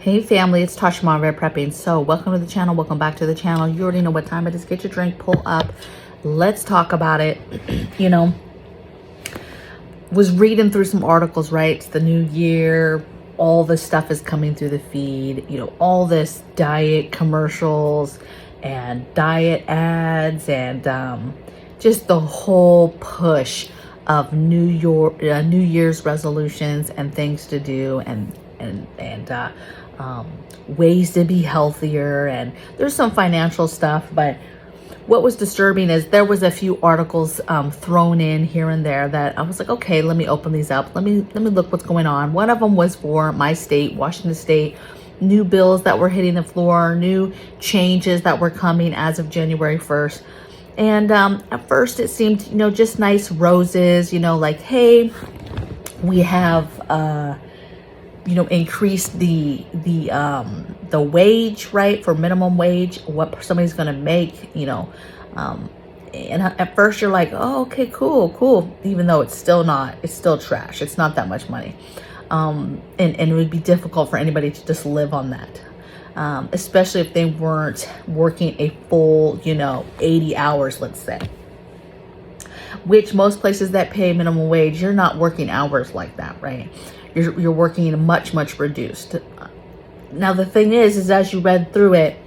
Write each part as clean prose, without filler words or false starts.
Hey family, it's Tasha MAMABEAR Prepping. So welcome to the channel, welcome back to the channel. You already know what time it is. Get your drink, pull up, let's talk about it. Was reading through some articles, right? It's the new year, all this stuff is coming through the feed, all this diet commercials and diet ads and just the whole push of New Year's resolutions and things to do and ways to be healthier, and there's some financial stuff. But what was disturbing is there was a few articles thrown in here and there that I was like, okay, let me open these up. Let me look what's going on. One of them was for my state, Washington State, new bills that were hitting the floor, new changes that were coming as of January 1st. And at first it seemed, just nice roses, like, hey, we have, increased the wage, right, for minimum wage, what somebody's going to make, and at first you're like, oh, okay, cool. Even though it's still trash. It's not that much money. And it would be difficult for anybody to just live on that. Especially if they weren't working a full, 80 hours, let's say. Which most places that pay minimum wage, you're not working hours like that, right? You're working much reduced. Now the thing is as you read through it,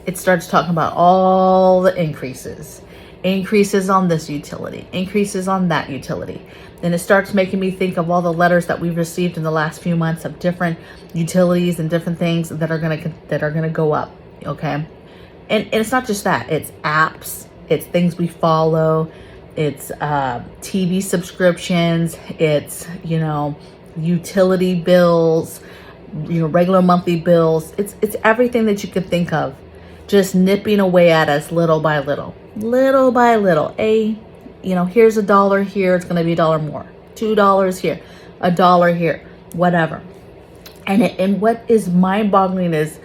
it starts talking about all the increases on this utility, increases on that utility. Then it starts making me think of all the letters that we've received in the last few months of different utilities and different things that are gonna go up. Okay, and it's not just that. It's apps. It's things we follow. It's TV subscriptions. It's utility bills, regular monthly bills. It's everything that you could think of, just nipping away at us little by little. Here's $1 here, it's going to be $1 more, $2 here, $1 here, whatever. And what is mind-boggling is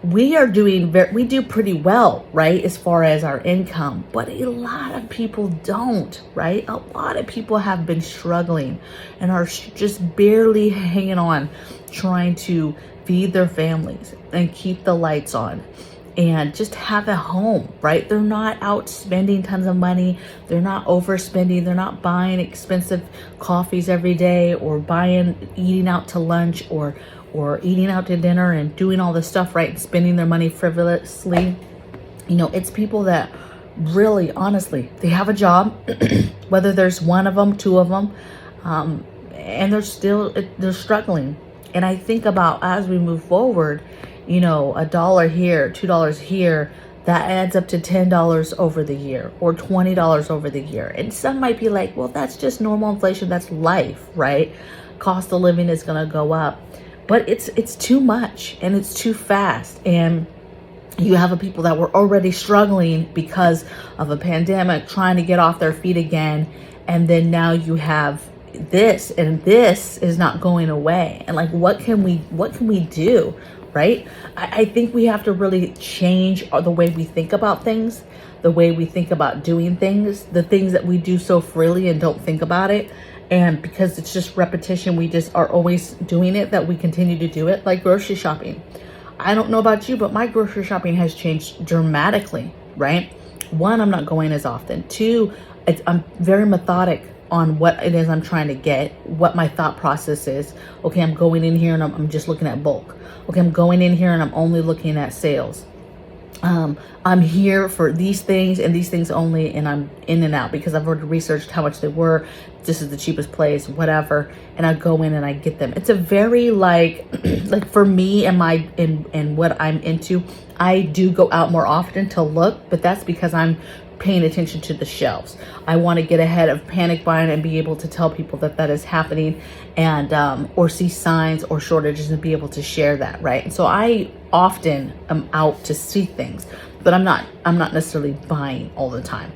we do pretty well, right, as far as our income, but a lot of people don't, right? A lot of people have been struggling and are just barely hanging on, trying to feed their families and keep the lights on and just have a home, right? They're not out spending tons of money. They're not overspending. They're not buying expensive coffees every day or eating out to lunch or eating out to dinner and doing all this stuff, right? And spending their money frivolously. It's people that really, honestly, they have a job, whether there's one of them, two of them, and they're struggling. And I think about as we move forward, $1 here, $2 here, that adds up to $10 over the year or $20 over the year. And some might be like, well, that's just normal inflation. That's life, right? Cost of living is going to go up. But it's too much and it's too fast. And you have people that were already struggling because of a pandemic, trying to get off their feet again. And then now you have this, and this is not going away. And like, what can we do, right? I think we have to really change the way we think about things, the way we think about doing things, the things that we do so freely and don't think about it. And because it's just repetition, we just are always doing it, that we continue to do it. Like grocery shopping. I don't know about you, but my grocery shopping has changed dramatically, right? One, I'm not going as often. Two, I'm very methodic on what it is I'm trying to get, what my thought process is. Okay, I'm going in here and I'm just looking at bulk. Okay, I'm going in here and I'm only looking at sales. I'm here for these things and these things only, and I'm in and out because I've already researched how much they were. This is the cheapest place, whatever, and I go in and I get them. It's a very like for me and what I'm into, I do go out more often to look, but that's because I'm paying attention to the shelves. I want to get ahead of panic buying and be able to tell people that is happening, and or see signs or shortages and be able to share that, right? And so I often am out to see things, but I'm not necessarily buying all the time.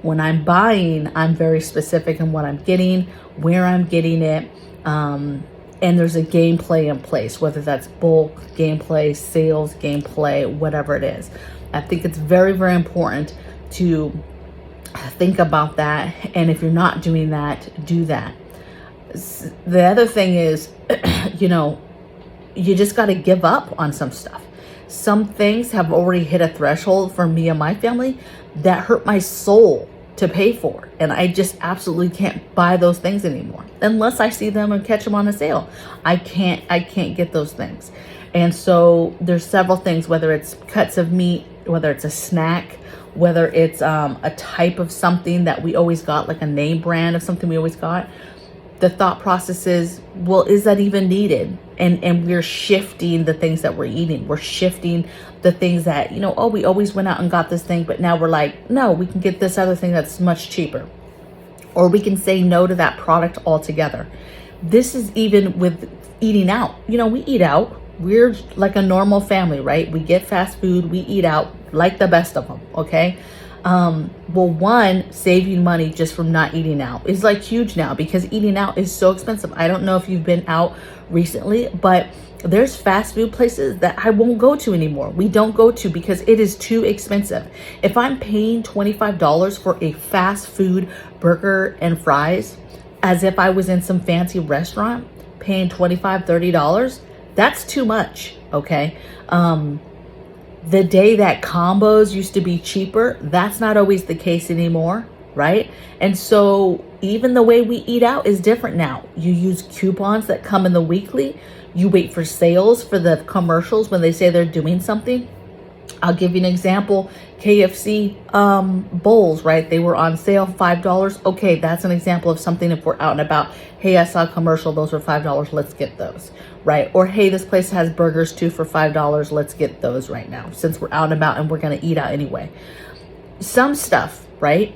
When I'm buying, I'm very specific in what I'm getting, where I'm getting it, and there's a gameplay in place, whether that's bulk gameplay, sales gameplay, whatever it is. I think it's very important to think about that. And if you're not doing that, do that. The other thing is, you just got to give up on some stuff. Some things have already hit a threshold for me and my family that hurt my soul to pay for. And I just absolutely can't buy those things anymore unless I see them and catch them on a sale. I can't get those things. And so there's several things, whether it's cuts of meat, whether it's a snack, whether it's a type of something that we always got, like a name brand of something we always got. The thought process is, well, is that even needed? And we're shifting the things that we're eating. We're shifting the things that, you know, oh, we always went out and got this thing, but now we're like, no, we can get this other thing that's much cheaper. Or we can say no to that product altogether. This is even with eating out. You know, we eat out. We're like a normal family, right? We get fast food, we eat out like the best of them, okay? Well, one, saving money just from not eating out is like huge now because eating out is so expensive. I don't know if you've been out recently, but there's fast food places that I won't go to anymore. We don't go to because it is too expensive. If I'm paying $25 for a fast food burger and fries, as if I was in some fancy restaurant paying $25, $30, that's too much, okay? The day that combos used to be cheaper, that's not always the case anymore, right? And so even the way we eat out is different now. You use coupons that come in the weekly. You wait for sales for the commercials when they say they're doing something. I'll give you an example. KFC bowls, right? They were on sale, $5. Okay, that's an example of something if we're out and about. Hey, I saw a commercial, those were $5, let's get those, right? Or hey, this place has burgers too for $5, let's get those right now since we're out and about and we're gonna eat out anyway. Some stuff, right?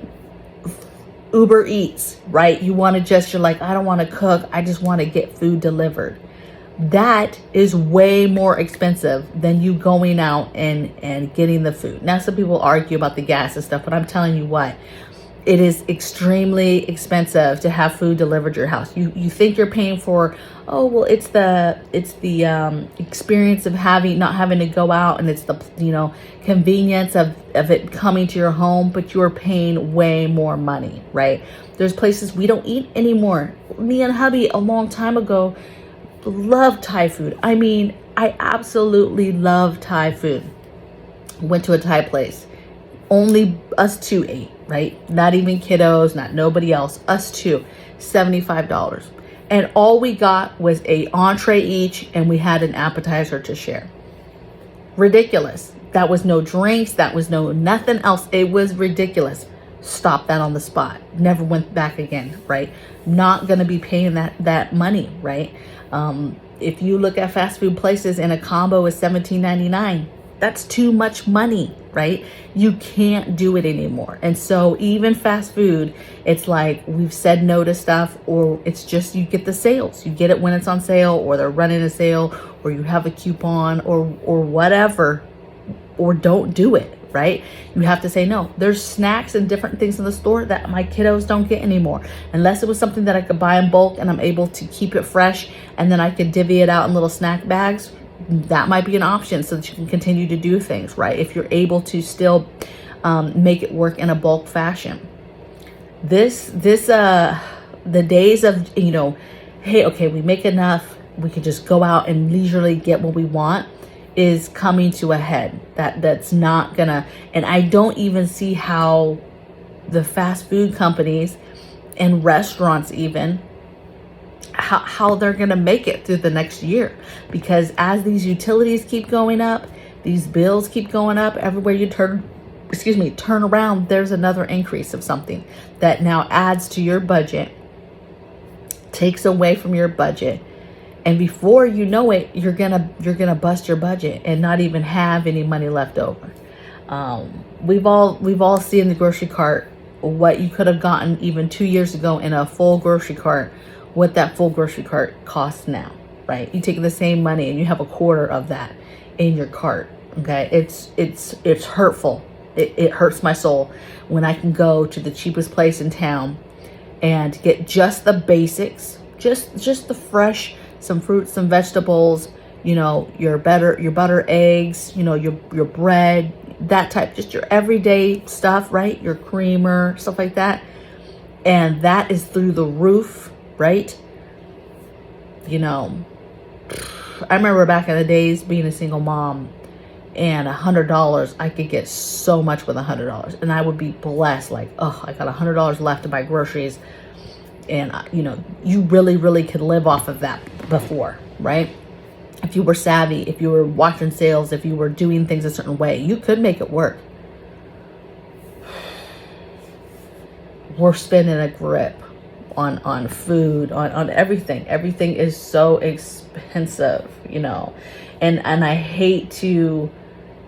Uber Eats, right? You wanna just, you're like, I don't wanna cook, I just wanna get food delivered. That is way more expensive than you going out and getting the food. Now, some people argue about the gas and stuff, but I'm telling you what, it is extremely expensive to have food delivered to your house. You think you're paying for, oh, well, it's the experience of not having to go out, and it's the, you know, convenience of it coming to your home, but you're paying way more money, right? There's places we don't eat anymore. Me and hubby a long time ago love Thai food. I mean, I absolutely love Thai food. Went to a Thai place. Only us two ate, right? Not even kiddos, not nobody else. Us two, $75. And all we got was a entree each, and we had an appetizer to share. Ridiculous. That was no drinks. That was no nothing else. It was ridiculous. Stop that on the spot. Never went back again, right? Not going to be paying that money, right? If you look at fast food places and a combo is $17.99, that's too much money, right? You can't do it anymore. And so even fast food, it's like we've said no to stuff, or it's just you get the sales. You get it when it's on sale, or they're running a sale, or you have a coupon, or whatever, or don't do it. Right? You have to say no. There's snacks and different things in the store that my kiddos don't get anymore. Unless it was something that I could buy in bulk and I'm able to keep it fresh, and then I could divvy it out in little snack bags. That might be an option so that you can continue to do things, right? If you're able to still make it work in a bulk fashion. The days of, you know, hey, okay, we make enough, we could just go out and leisurely get what we want, is coming to a head. That's not gonna, and I don't even see how the fast food companies and restaurants even, how they're gonna make it through the next year. Because as these utilities keep going up, these bills keep going up, everywhere you turn around, there's another increase of something that now adds to your budget, takes away from your budget. And before you know it, you're gonna bust your budget and not even have any money left over. We've all seen the grocery cart, what you could have gotten even 2 years ago in a full grocery cart, what that full grocery cart costs now, right? You take the same money and you have a quarter of that in your cart. Okay, it's hurtful. It hurts my soul when I can go to the cheapest place in town and get just the basics, just the fresh, some fruits, some vegetables, you know, your butter, eggs, you know, your bread, that type, just your everyday stuff, right? Your creamer, stuff like that. And that is through the roof, right? You know, I remember back in the days being a single mom, and $100, I could get so much with $100, and I would be blessed. Like, oh, I got $100 left to buy groceries, and you know, you really could live off of that before, right? If you were savvy, if you were watching sales, if you were doing things a certain way, you could make it work. We're spending a grip on food, on everything. Everything is so expensive, you know, and I hate to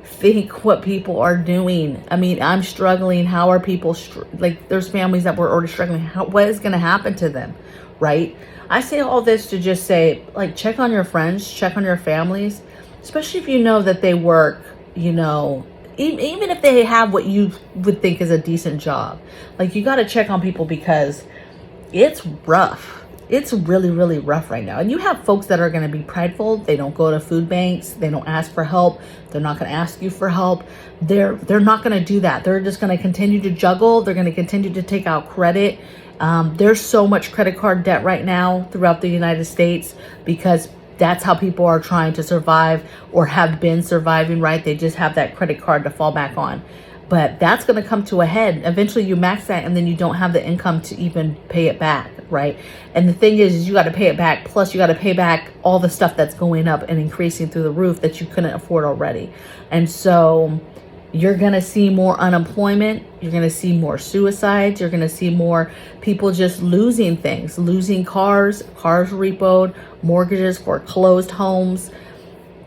think what people are doing. I mean, I'm struggling. How are people like, there's families that were already struggling. What is going to happen to them, right? I say all this to just say, like, check on your friends, check on your families, especially if you know that they work, you know, even if they have what you would think is a decent job. Like, you got to check on people, because it's rough. It's really rough right now. And you have folks that are going to be prideful. They don't go to food banks. They don't ask for help. They're not going to ask you for help. They're not going to do that. They're just going to continue to juggle. They're going to continue to take out credit. There's so much credit card debt right now throughout the United States, because that's how people are trying to survive, or have been surviving, right? They just have that credit card to fall back on. But that's going to come to a head. Eventually you max that, and then you don't have the income to even pay it back, right? And the thing is you got to pay it back. Plus you got to pay back all the stuff that's going up and increasing through the roof that you couldn't afford already. And so you're going to see more unemployment. You're going to see more suicides. You're going to see more people just losing things, losing cars repoed, mortgages, foreclosed homes.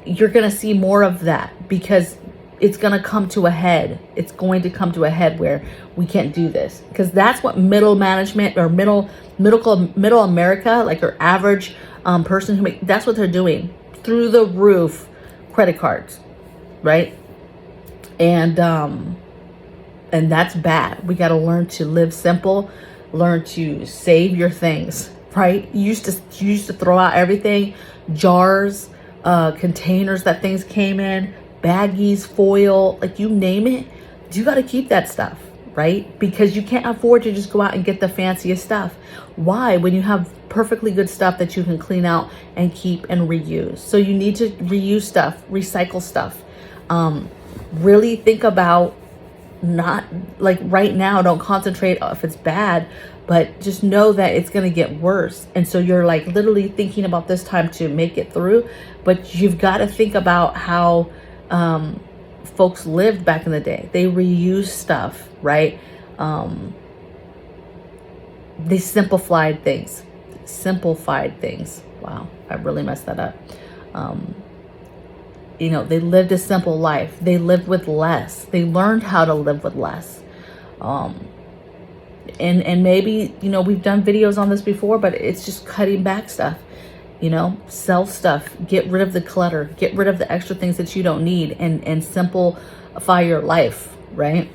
You're going to see more of that, because it's going to come to a head. It's going to come to a head where we can't do this, because that's what middle management, or middle America, like your average person who that's what they're doing. Through the roof credit cards, right? And that's bad. We got to learn to live simple, learn to save your things, right? You used to throw out everything, jars, containers that things came in, baggies, foil, like you name it. You got to keep that stuff, right? Because you can't afford to just go out and get the fanciest stuff. Why? When you have perfectly good stuff that you can clean out and keep and reuse. So you need to reuse stuff, recycle stuff. Really think about, not like right now, don't concentrate if it's bad, but just know that it's going to get worse. And so you're like literally thinking about this time to make it through, but you've got to think about how folks lived back in the day. They reused stuff, right? They simplified things. Wow, I really messed that up. You know, they lived a simple life. They lived with less. They learned how to live with less. And maybe, you know, we've done videos on this before, but it's just cutting back stuff. You know, sell stuff, get rid of the clutter, get rid of the extra things that you don't need, and simplify your life, right?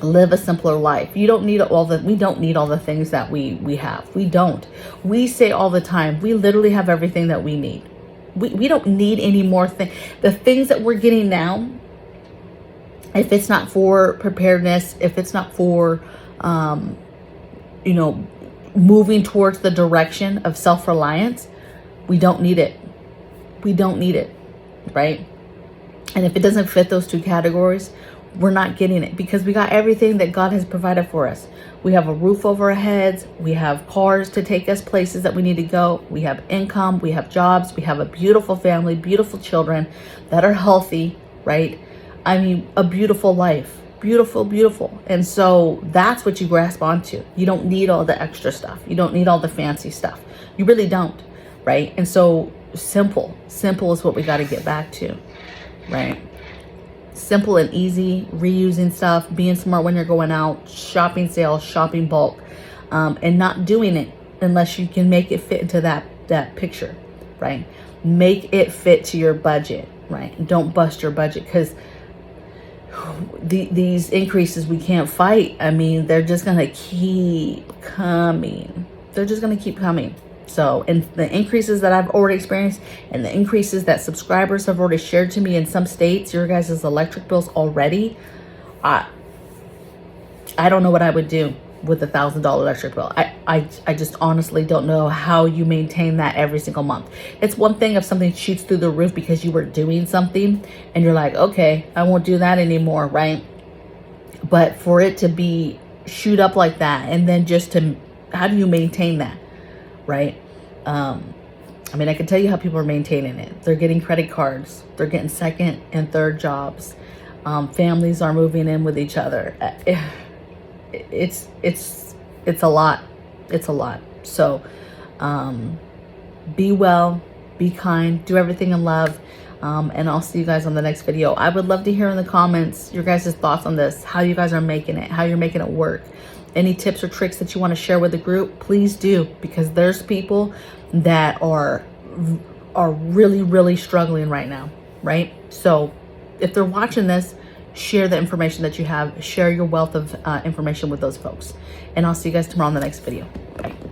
Live a simpler life. We don't need all the things that we have. We don't. We say all the time, we literally have everything that we need. We don't need any more things. The things that we're getting now, if it's not for preparedness, if it's not for, you know, moving towards the direction of self-reliance, we don't need it. We don't need it, right? And if it doesn't fit those two categories, we're not getting it, because we got everything that God has provided for us. We have a roof over our heads. We have cars to take us places that we need to go. We have income. We have jobs. We have a beautiful family, beautiful children that are healthy, right? I mean, a beautiful life. Beautiful. And so that's what you grasp onto. You don't need all the extra stuff. You don't need all the fancy stuff. You really don't, right? And so simple is what we got to get back to, right? Simple and easy, reusing stuff, being smart when you're going out, shopping sales, shopping bulk, and not doing it unless you can make it fit into that picture, right? Make it fit to your budget, right? Don't bust your budget, because these increases we can't fight. I mean, they're just going to keep coming. So, and the increases that I've already experienced, and the increases that subscribers have already shared to me in some states, your guys' electric bills already, I don't know what I would do with $1,000 electric bill. I just honestly don't know how you maintain that every single month. It's one thing if something shoots through the roof because you were doing something and you're like, okay, I won't do that anymore, right? But for it to be shoot up like that, and then just to, how do you maintain that, right? I mean, I can tell you how people are maintaining it. They're getting credit cards. They're getting second and third jobs. Families are moving in with each other. It's a lot. It's a lot. So be well, be kind, do everything in love. And I'll see you guys on the next video. I would love to hear in the comments your guys' thoughts on this, how you guys are making it, how you're making it work. Any tips or tricks that you want to share with the group, please do, because there's people that are really, really struggling right now, right? So if they're watching this, share the information that you have, share your wealth of information with those folks. And I'll see you guys tomorrow on the next video. Bye.